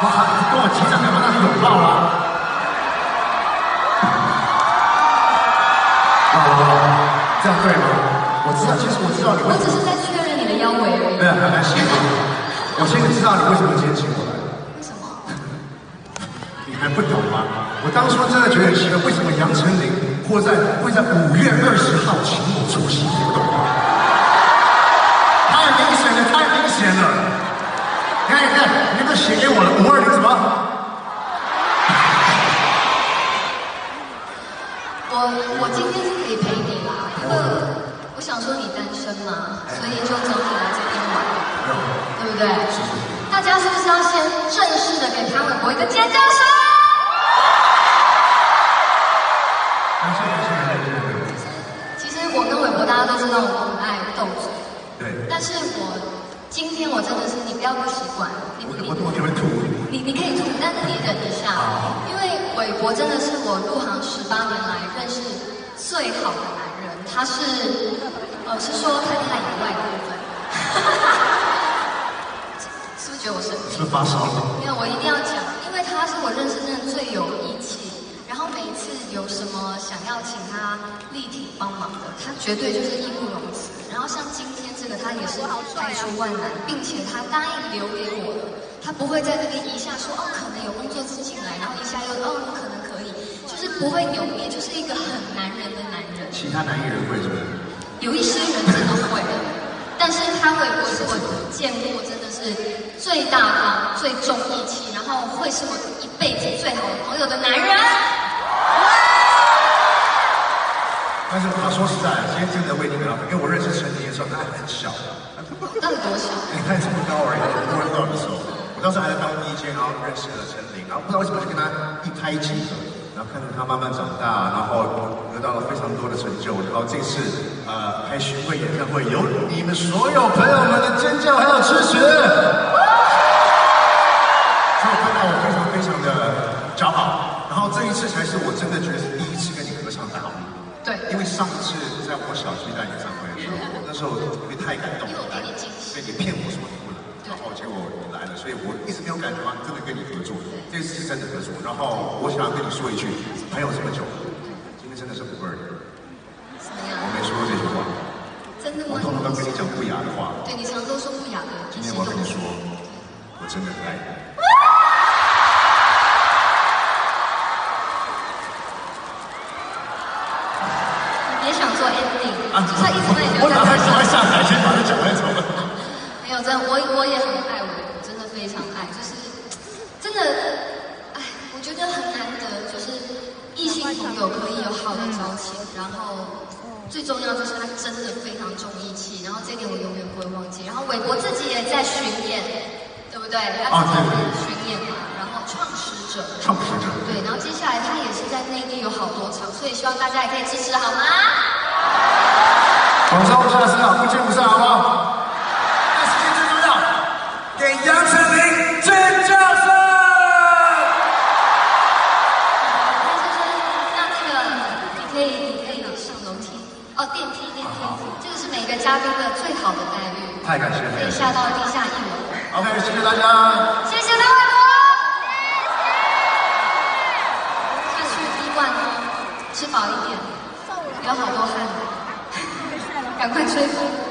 我喊跟我击掌干嘛？那是拥抱啊！这样对吗？我知道，其实我知道你会。我只是在确认你的腰围而已。对啊，还蛮幸福。我现在知道你为什么今天请我来。为什么？你还不懂吗？我当初真的觉得很奇怪，为什么杨丞琳会在5月20号请我出席？你不懂吗？太明显了，太明显了！你看，你都写给我了，520什么？我今天是可以陪你啦，因为我想说你单身嘛，所以就找你来这边玩，对不对？大家是不是要先正式的给潘玮柏一个尖叫声？其实我跟玮柏大家都知道我很爱斗嘴，对。但是今天我真的是你不要不习惯，我可能吐。你可以吐，但是你忍一下，因为玮柏真的是我入行18年来认识最好的男人，他是说太太以外的部分，是不是觉得我生气？是不是发烧了？没有，我一定要讲，因为他是我认识真的最有义气，然后每一次有什么想要请他力挺帮忙的，他绝对就是义不容辞。然后像今天这个，他也是排除万难，并且他答应留给我的，他不会在这边一下说哦可能有工作进来，然后一下又哦可能可以，就是不会扭捏，就是一个很男人的男人。其他男艺人会是不是？有一些人真的会，但是潘玮柏是我见过真的是最大方、最重义气，然后会是我一辈子最好的朋友的男人。但是话说实在，今天真的为你感到，因为我认识陈琳的时候，他还很小，到底多小？他这么高而已，很多人到的时候，我当时还在当 DJ，然后认识了陈琳，然后不知道为什么就跟他一拍即合，然后看着他慢慢长大，然后得到了非常多的成就，然后这次开巡回演唱会，有你们所有朋友们的尖叫还有支持，所以我看到我非常的骄傲，然后这一次才是我真的觉得是第一次跟你合唱大陆。对，因为上次在我小巨蛋演唱会的时候，那时候因为太感动了，所以你骗我说你不来，然后结果你来了，所以我一直没有感觉到真的跟你合作，这次是真的合作。然后我想跟你说一句，朋友这么久，今天真的是不二的。怎么样？我没说过这句话，真的吗？我通常都跟你讲不雅的话。对，你常都说不雅的。今天我跟你说，我真的很爱你。也想做 ending，就是一直在留在。我打算赶快下台，先把这讲完走了。没有，真的，我也很爱我，真的非常爱，就是真的，哎，我觉得很难得，就是异性朋友可以有好的交情，然后最重要就是他真的非常重义气，然后这一点我永远不会忘记。然后玮柏自己也在巡演，对不对？他自己巡演嘛，然后创始者，对，然后接下来他也是在内地有好多场，所以希望大家也可以支持，好吗？广州下次啊，不见不散，好不好？但是今天最重要，给杨丞琳尖叫声！那个，你可以上楼梯，哦，电梯，这个是每个嘉宾的最好的待遇。太感谢了，可以下到地下1楼。OK， 谢谢大家，谢谢潘玮柏。下去医馆吃饱一点，流好多汗，赶快吹风。